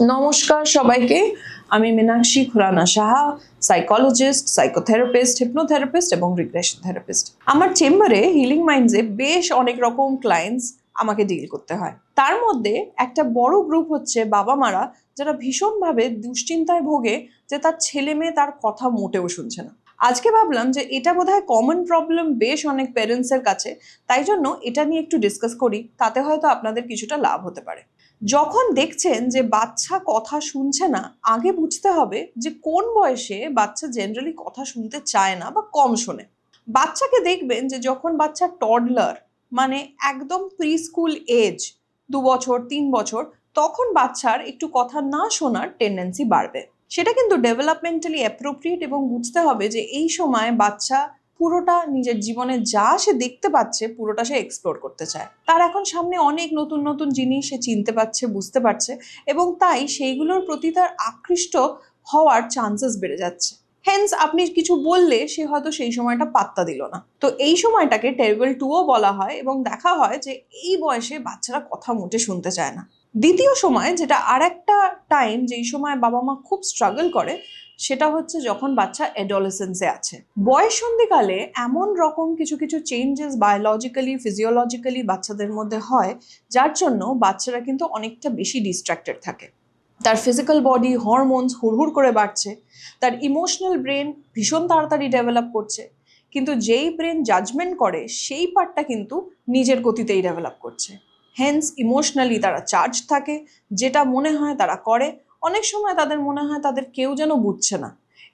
নমস্কার সবাইকে, আমি Meenakshi Khurana Saha, psychologist, psychotherapist, hypnotherapist এবং রিগ্রেশন থেরাপিস্ট। আমার চেম্বারে হিলিং মাইন্ডসে বেশ অনেক রকম ক্লায়েন্টস আমাকে ডিল করতে হয়। তার মধ্যে একটা বড় গ্রুপ হচ্ছে বাবা মারা, যারা ভীষণভাবে দুশ্চিন্তায় ভোগে যে তার ছেলে মেয়ে তার কথা মোটেও শুনছে না। আজকে ভাবলাম যে এটা বোধহয় কমন প্রবলেম বেশ অনেক প্যারেন্টসের কাছে, তাই জন্য এটা নিয়ে একটু ডিসকাস করি, তাতে হয়তো আপনাদের কিছুটা লাভ হতে পারে। যখন দেখছেন যে বাচ্চা কথা শুনছে না, আগে বুঝতে হবে যে কোন বয়সে বাচ্চা জেনারেলি কথা শুনতে চায় না বা কম শোনে। বাচ্চাকে দেখবেন যে যখন বাচ্চা টডলার, মানে একদম প্রি স্কুল এজ, 2 বছর 3 বছর, তখন বাচ্চার একটু কথা না শোনার টেন্ডেন্সি বাড়বে। সেটা কিন্তু ডেভেলপমেন্টালি অ্যাপ্রোপ্রিয়েট এবং বুঝতে হবে যে এই সময় বাচ্চা পুরোটা নিজের জীবনে যা সে দেখতে পাচ্ছে পুরোটা সে এক্সপ্লোর করতে চায়। তার এখন সামনে অনেক নতুন নতুন জিনিস সে চিনতে পারছে, বুঝতে পারছে, এবং তাই সেইগুলোর প্রতি তার আকৃষ্ট হওয়ার চান্সেস বেড়ে যাচ্ছে। হেন্স আপনি কিছু বললে সে হয়তো সেই সময়টা পাত্তা দিল না। তো এই সময়টাকে টেরিবল 2ও বলা হয়, এবং দেখা হয় যে এই বয়সে বাচ্চারা কথা মোটে শুনতে চায় না। দ্বিতীয় সময়, যেটা আর একটা টাইম যেই সময় বাবা মা খুব স্ট্রাগল করে, সেটা হচ্ছে যখন বাচ্চা অ্যাডোলেসেন্সে আছে। বয়ঃসন্ধিকালে এমন রকম কিছু কিছু চেঞ্জেস বায়োলজিক্যালি, ফিজিওলজিক্যালি বাচ্চাদের মধ্যে হয়, যার জন্য বাচ্চারা কিন্তু অনেকটা বেশি ডিস্ট্র্যাক্টেড থাকে। তার ফিজিক্যাল বডি হরমোনস হুড়হুড় করে বাড়ছে, তার ইমোশনাল ব্রেন ভীষণ তাড়াতাড়ি ডেভেলপ করছে, কিন্তু যেই ব্রেন জাজমেন্ট করে সেই পার্টটা কিন্তু নিজের গতিতেই ডেভেলপ করছে। হেন্স ইমোশনালি তারা চার্জ থাকে, যেটা মনে হয় তারা করে। অনেক সময় তাদের মনে হয় তাদের কেউ যেন বুঝছে না,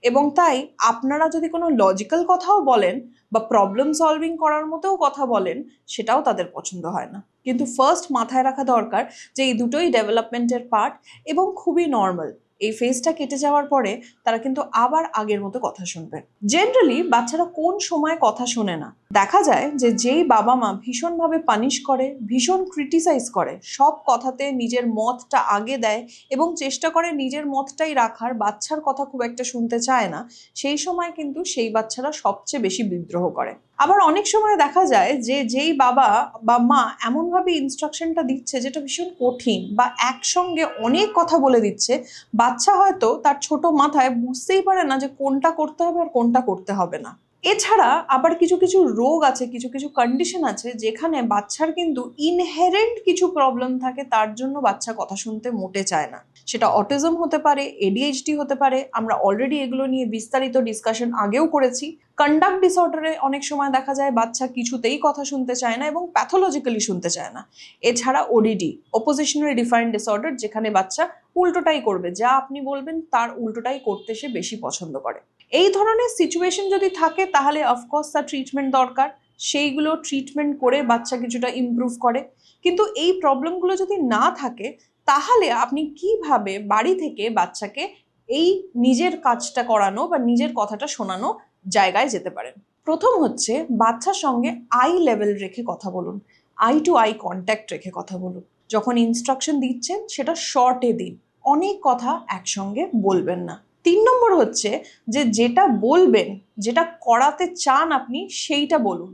এবং তাই আপনারা যদি কোনো লজিক্যাল কথাও বলেন বা প্রবলেম সলভিং করার মতোও কথা বলেন, সেটাও তাদের পছন্দ হয় না। কিন্তু ফার্স্ট মাথায় রাখা দরকার যে এই দুটোই ডেভেলপমেন্টের পার্ট এবং খুবই নর্মাল। এই ফেজটা কেটে যাওয়ার পরে তারা কিন্তু আবার আগের মতো কথা শুনবে। জেনারেলি বাচ্চারা কোন সময় কথা শোনে না? দেখা যায় যে যেই বাবা মা ভীষণভাবে পানিশ করে, ভীষণ ক্রিটিসাইজ করে, সব কথাতে নিজের মতটা আগে দেয় এবং চেষ্টা করে নিজের মতটাই রাখার, বাচ্চার কথা খুব একটা শুনতে চায় না, সেই সময় কিন্তু সেই বাচ্চারা সবচেয়ে বেশি বিদ্রোহ করে। আবার অনেক সময় দেখা যায় যে যেই বাবা বা মা এমনভাবে ইনস্ট্রাকশনটা দিচ্ছে যেটা ভীষণ কঠিন, বা একসঙ্গে অনেক কথা বলে দিচ্ছে, বাচ্চা হয়তো তার ছোট মাথায় বুঝতেই পারে না যে কোনটা করতে হবে আর কোনটা করতে হবে না। এছাড়া আবার কিছু কিছু রোগ আছে, কিছু কিছু কন্ডিশন আছে যেখানে বাচ্চার কিন্তু ইনহেরেন্ট কিছু প্রবলেম থাকে, তার জন্য বাচ্চা কথা শুনতে মোটে চায় না। সেটা অটিজম হতে পারে, এডিএইচডি হতে পারে, আমরা অলরেডি এগুলো নিয়ে বিস্তারিত ডিসকাশন আগেও করেছি। কন্ডাক্ট ডিসঅর্ডারে অনেক সময় দেখা যায় বাচ্চা কিছুতেই কথা শুনতে চায় না এবং প্যাথোলজিক্যালি শুনতে চায় না। এছাড়া ওডিডি, অপোজিশনালি ডিফাইন্ড ডিসঅর্ডার, যেখানে বাচ্চা উল্টোটাই করবে, যা আপনি বলবেন তার উল্টোটাই করতে সে বেশি পছন্দ করে। এই ধরনের সিচুয়েশন যদি থাকে তাহলে অফকোর্স তার ট্রিটমেন্ট দরকার, সেইগুলো ট্রিটমেন্ট করে বাচ্চা কিছুটা ইমপ্রুভ করে। কিন্তু এই প্রবলেমগুলো যদি না থাকে, তাহলে আপনি কিভাবে বাড়ি থেকে বাচ্চাকে এই নিজের কাজটা করানো বা নিজের কথাটা শোনানো জায়গায় যেতে পারেন? প্রথম হচ্ছে, বাচ্চার সঙ্গে আই লেভেল রেখে কথা বলুন, আই টু আই কন্ট্যাক্ট রেখে কথা বলুন। যখন ইনস্ট্রাকশন দিচ্ছেন সেটা শর্টে দিন, অনেক কথা একসঙ্গে বলবেন না। 3 নম্বর হচ্ছে যে যেটা বলবেন, যেটা করাতে চান আপনি, সেইটা বলুন,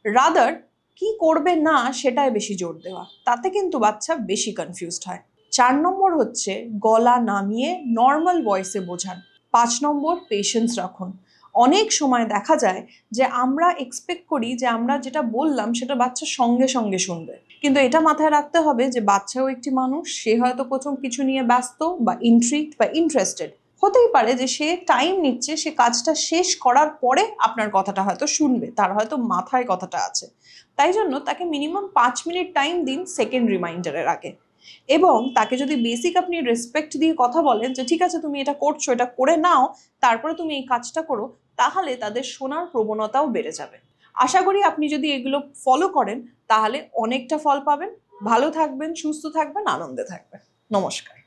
রাদার কি করবে না সেটাই বেশি জোর দেওয়া, তাতে কিন্তু বাচ্চা বেশি কনফিউজড হয়। 4 নম্বর হচ্ছে গলা নামিয়ে নর্মাল ভয়েসে বোঝান। 5 নম্বর, পেশেন্স রাখুন। অনেক সময় দেখা যায় যে আমরা এক্সপেক্ট করি যে আমরা যেটা বললাম সেটা বাচ্চা সঙ্গে সঙ্গে শুনবে, কিন্তু এটা মাথায় রাখতে হবে যে বাচ্চাও একটি মানুষ, সে হয়তো প্রথম কিছু নিয়ে ব্যস্ত বা ইন্ট্রিগড বা ইন্টারেস্টেড, হতেই পারে যে সে টাইম নিচ্ছে, সে কাজটা শেষ করার পরে আপনার কথাটা হয়তো শুনবে, তার হয়তো মাথায় কথাটা আছে। তাই জন্য তাকে মিনিমাম 5 মিনিট টাইম দিন সেকেন্ড রিমাইন্ডারের আগে, এবং তাকে যদি বেসিক আপনি রেসপেক্ট দিয়ে কথা বলেন যে ঠিক আছে তুমি এটা করছো, এটা করে নাও, তারপরে তুমি এই কাজটা করো, তাহলে তাদের শোনার প্রবণতাও বেড়ে যাবে। আশা করি আপনি যদি এগুলো ফলো করেন তাহলে অনেকটা ফল পাবেন। ভালো থাকবেন, সুস্থ থাকবেন, আনন্দে থাকবেন। নমস্কার।